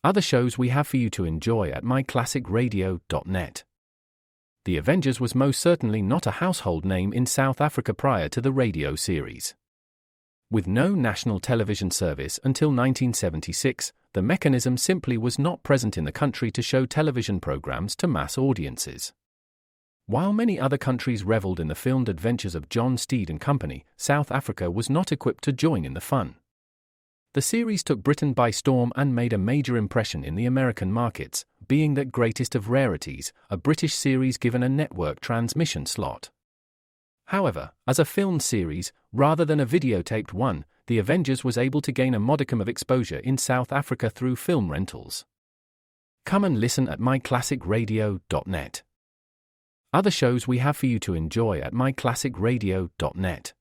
Other shows we have for you to enjoy at myclassicradio.net. The Avengers was most certainly not a household name in South Africa prior to the radio series. With no national television service until 1976, the mechanism simply was not present in the country to show television programs to mass audiences. While many other countries reveled in the filmed adventures of John Steed and Company, South Africa was not equipped to join in the fun. The series took Britain by storm and made a major impression in the American markets, being that greatest of rarities, a British series given a network transmission slot. However, as a filmed series, rather than a videotaped one, The Avengers was able to gain a modicum of exposure in South Africa through film rentals. Come and listen at myclassicradio.net. Other shows we have for you to enjoy at myclassicradio.net.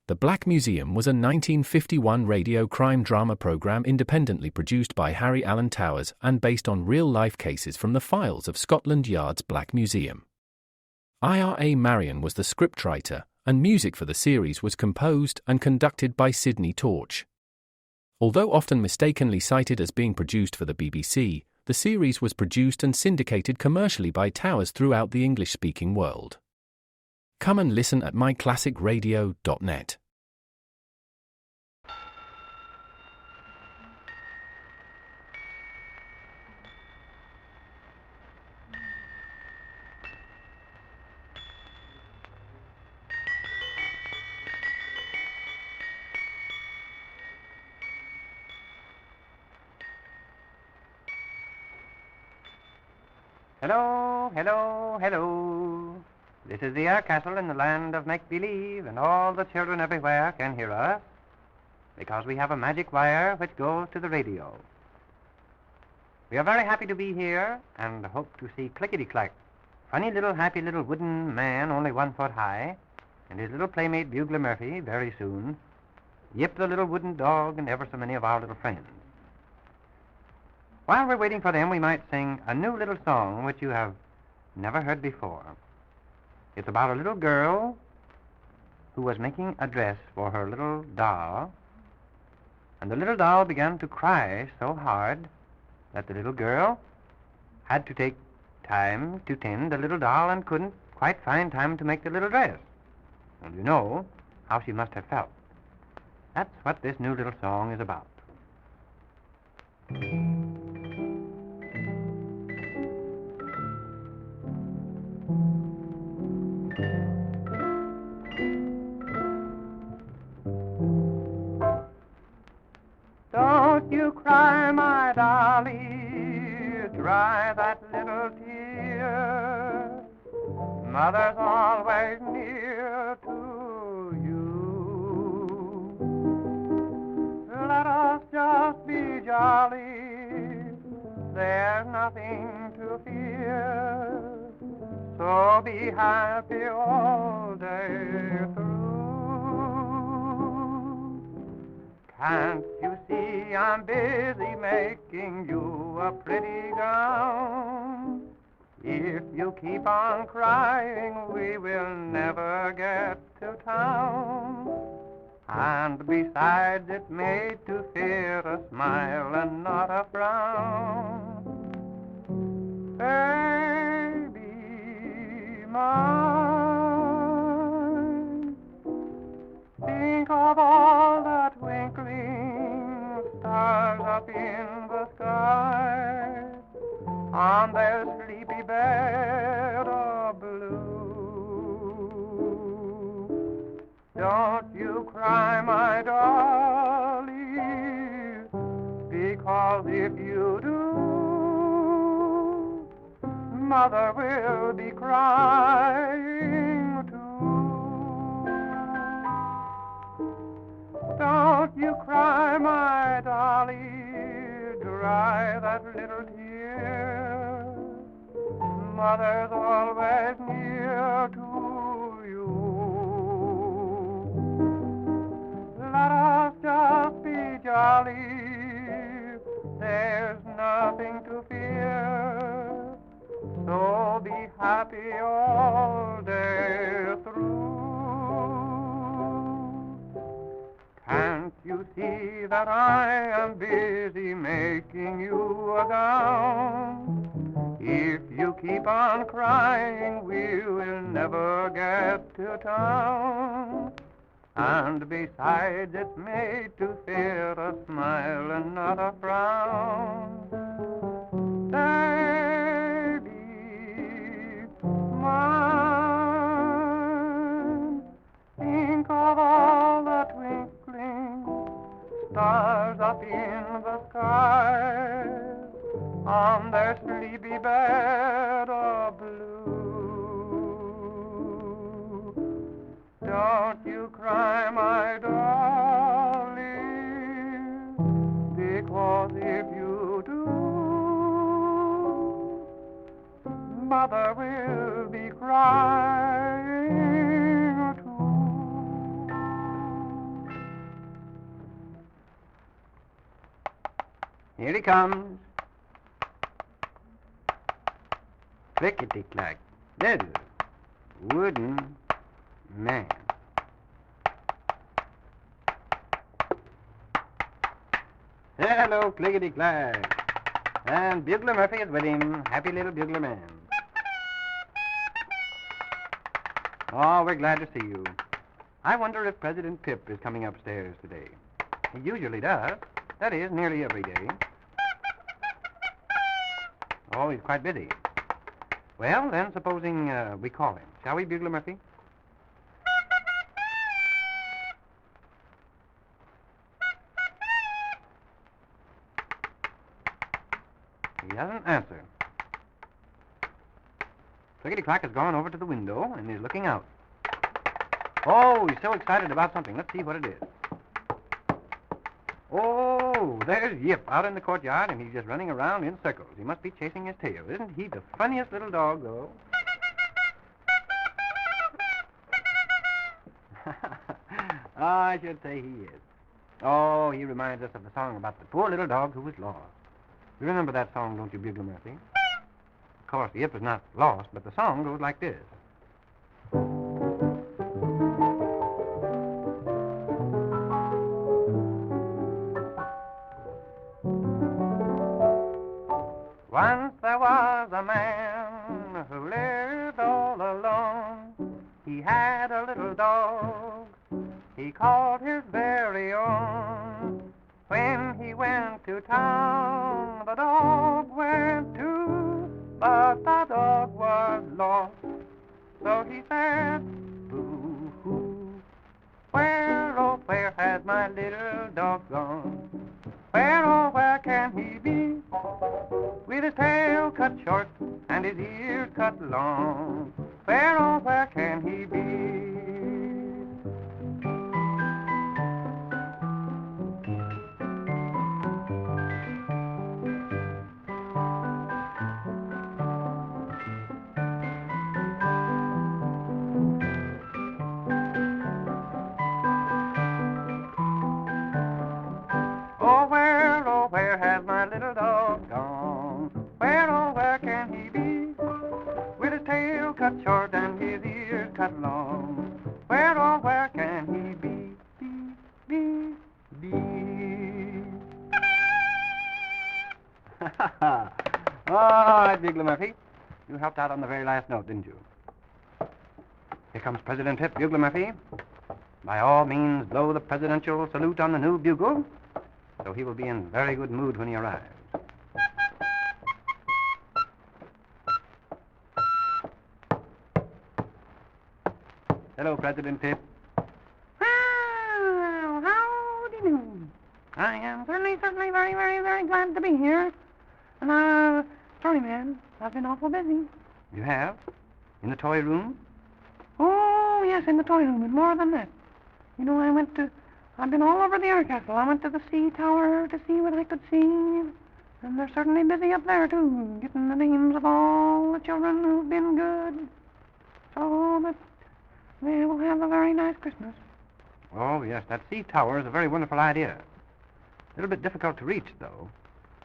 The Black Museum was a 1951 radio crime drama program independently produced by Harry Alan Towers and based on real-life cases from the files of Scotland Yard's Black Museum. Ira Marion was the scriptwriter, and music for the series was composed and conducted by Sidney Torch. Although often mistakenly cited as being produced for the BBC, the series was produced and syndicated commercially by Towers throughout the English-speaking world. Come and listen at myclassicradio.net. Hello, hello, hello. This is the air castle in the land of make-believe, and all the children everywhere can hear us, because we have a magic wire which goes to the radio. We are very happy to be here, and hope to see Clickety-Clack, funny little happy little wooden man only 1 foot high, and his little playmate Bugler Murphy very soon, Yip the little wooden dog, and ever so many of our little friends. While we're waiting for them, we might sing a new little song which you have never heard before. It's about a little girl who was making a dress for her little doll, and the little doll began to cry so hard that the little girl had to take time to tend the little doll and couldn't quite find time to make the little dress. And you know how she must have felt. That's what this new little song is about. Don't you cry, my dolly, dry that little tear. Mother's always near to you. Let us just be jolly, there's nothing to fear. So be happy all day through. Can't you see I'm busy making you a pretty gown? If you keep on crying, we will never get to town. And besides, it's made to fear a smile and not a frown. Baby mine, think of all the twinkling stars up in the sky, on their sleepy bed of blue. Don't you cry, my dolly, because if you do, Mother will be crying too. Don't you cry, my dolly, dry that little tear. Mother's always near to you. Let us just be jolly, there's nothing to fear. So be happy all day through. Can't you see that I am busy making you a gown. If you keep on crying, we will never get to town. And besides, it's made to fit a smile and not a frown. Baby, mine, think of all the twinkling stars up in the sky on their sleepy bed of blue. Don't you cry, my darling, because if you do, Mother will be crying too. Here he comes. Clickety-Clack, little wooden man. Hello, Clickety-Clack. And Bugler Murphy is with him. Happy little Bugler man. Oh, we're glad to see you. I wonder if President Pip is coming upstairs today. He usually does. That is, nearly every day. Oh, he's quite busy. Well, then, supposing we call him. Shall we, Bugler Murphy? He doesn't answer. Clickety-Clack has gone over to the window and is looking out. Oh, he's so excited about something. Let's see what it is. Oh, there's Yip out in the courtyard, and he's just running around in circles. He must be chasing his tail. Isn't he the funniest little dog, though? I should say he is. Oh, he reminds us of the song about the poor little dog who was lost. You remember that song, don't you, Bugler Murphy? Of course, Yip is not lost, but the song goes like this. Once there was a man who lived all alone. He had a little dog he called his very own. When he went to town, the dog went too, but the dog was lost. So he said, boo-hoo, where, oh, where has my little dog gone? Where, oh, where can he be? With his tail cut short and his ears cut long. Where, oh, where can he be? Oh, where has my little dog gone? Where, oh, where can he be? With his tail cut short and his ears cut long. Where, oh, where can he be? Be. All right, Bugler Murphy. You helped out on the very last note, didn't you? Here comes President Pip, Bugler Murphy. By all means, blow the presidential salute on the new bugle, so he will be in very good mood when he arrives. Hello, President Pip. Well, howdy do. I am certainly very, very, very glad to be here. And, sorry, man, I've been awful busy. You have? In the toy room? Oh, yes, in the toy room, and more than that. You know, I've been all over the air castle. I went to the sea tower to see what I could see. And they're certainly busy up there, too, getting the names of all the children who've been good, so that they will have a very nice Christmas. Oh, yes, that sea tower is a very wonderful idea. A little bit difficult to reach, though.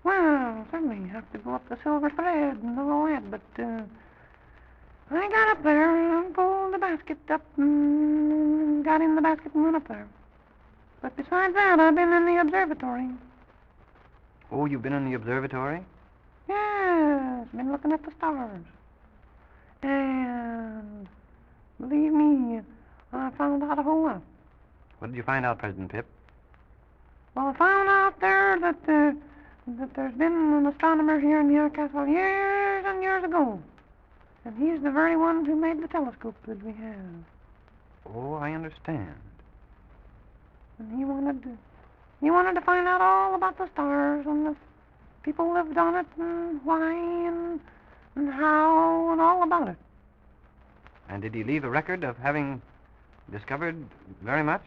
Well, certainly you have to go up the silver thread and all that, but I got up there and pulled the basket up and got in the basket and went up there. But besides that, I've been in the observatory. Oh, you've been in the observatory? Yes, been looking at the stars. And believe me, I found out a whole lot. What did you find out, President Pip? Well, I found out there that there's been an astronomer here in the Air Castle years and years ago. And he's the very one who made the telescope that we have. Oh, I understand. And he wanted to find out all about the stars and the people who lived on it and why and how and all about it. And did he leave a record of having discovered very much?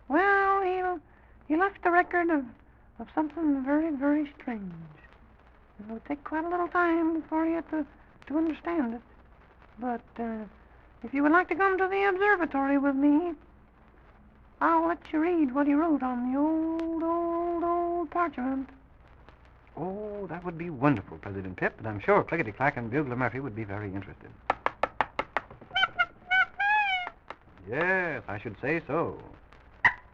Well, he left a record of something very, very strange. It would take quite a little time for you to understand it. But if you would like to come to the observatory with me, I'll let you read what he wrote on the old parchment. Oh, that would be wonderful, President Pip, and I'm sure Clickety-Clack and Bugler Murphy would be very interested. Yes, I should say so.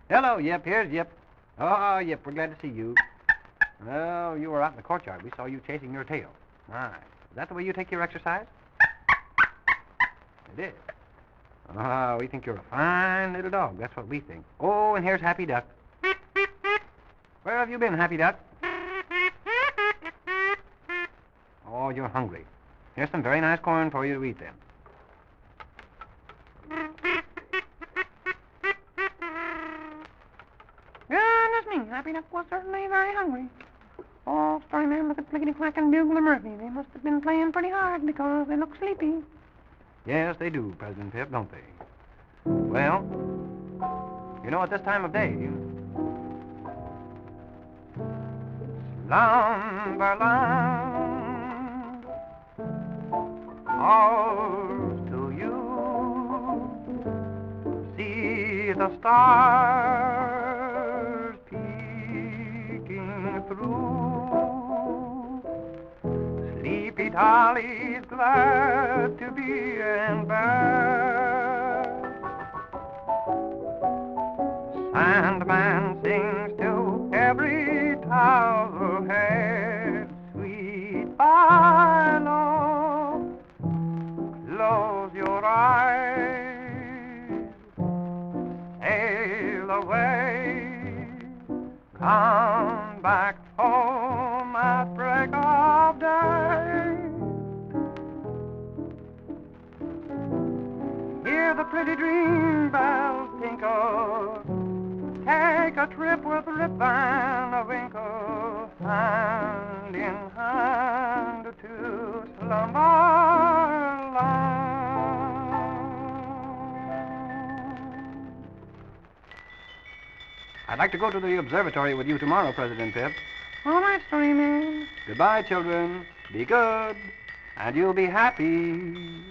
Hello, Yip. Here's Yip. Oh, Yip, we're glad to see you. Oh, you were out in the courtyard. We saw you chasing your tail. My. Is that the way you take your exercise? It is. Oh, we think you're a fine little dog. That's what we think. Oh, and here's Happy Duck. Where have you been, Happy Duck? Oh, you're hungry. Here's some very nice corn for you to eat then. Goodness me, Happy Duck was certainly very hungry. Oh, story man, look at Clickety-Clack and Bugler Murphy. They must have been playing pretty hard because they look sleepy. Yes, they do, President Pip, don't they? Well, you know, at this time of day, Slumberland, ours to you, see the stars peeking through. Sleepy Dolly's glad to be in bed. Sandman sings to every tower head. Sweet Philo, close your eyes, sail away, come back home at break of day. Hear the pretty dream bells tinkle, take a trip with Rip Van Winkle, hand in hand to Slumberland. I'd like to go to the observatory with you tomorrow, President Pip. All right, story man. Goodbye, children. Be good, and you'll be happy.